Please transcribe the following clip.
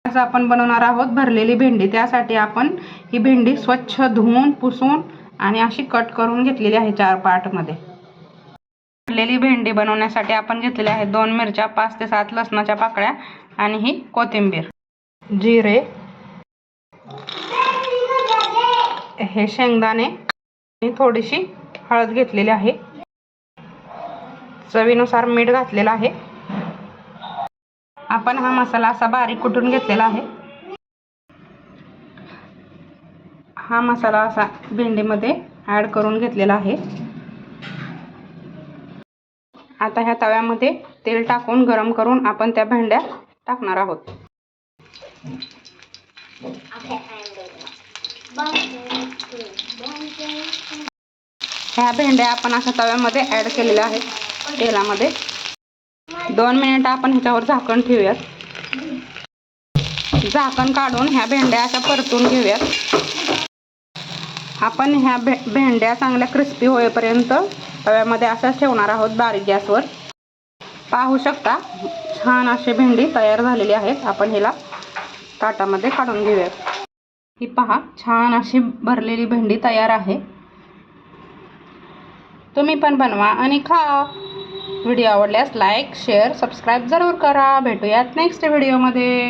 आज आपण बनवणार आहोत भरलेली भेंडी। त्यासाठी आपण ही भेंडी स्वच्छ धुवून पुसून आणि अशी कट करून घेतलेली आहे 4 पार्ट मध्ये। भरलेली भेंडी बनवण्यासाठी आपण घेतलेले आहे 2 मिरच्या, 5 ते 7 लसणाच्या पाकळ्या आणि ही कोथिंबीर, जिरे, हे शेंगदाणे आणि थोडीशी हळद घेतलेली आहे, चवीनुसार मीठ घातलेलं आहे। आपण हा मसाला असा बारीक कुटून घेतलेला आहे। हा मसाला असा भेंडीमध्ये ॲड करून घेतलेला आहे। आता ह्या तव्यामध्ये तेल टाकून गरम करून आपण त्या भेंड्या टाकणार आहोत। ह्या भेंड्या आपण अशा तव्यामध्ये ॲड केलेल्या आहेत तेलामध्ये। 2 मिनिट आपण ह्याच्यावर झाकण ठेवूयात। झाकण काढून ह्या भेंड्या अशा परतून घेऊयात। आपण ह्या भेंड्या चांगल्या क्रिस्पी होईपर्यंत तव्यामध्ये अशाच ठेवणार आहोत बारीक गॅसवर। पाहू शकता छान अशी भेंडी तयार झालेली आहे। आपण हिला ताटामध्ये काढून घेऊयात। ही पहा छान अशी भरलेली भेंडी तयार आहे। तुम्ही पण बनवा आणि खा। व्हिडिओ आवडल्यास लाईक, शेअर, सबस्क्राईब जरूर करा। भेटूयात नेक्स्ट व्हिडिओमध्ये।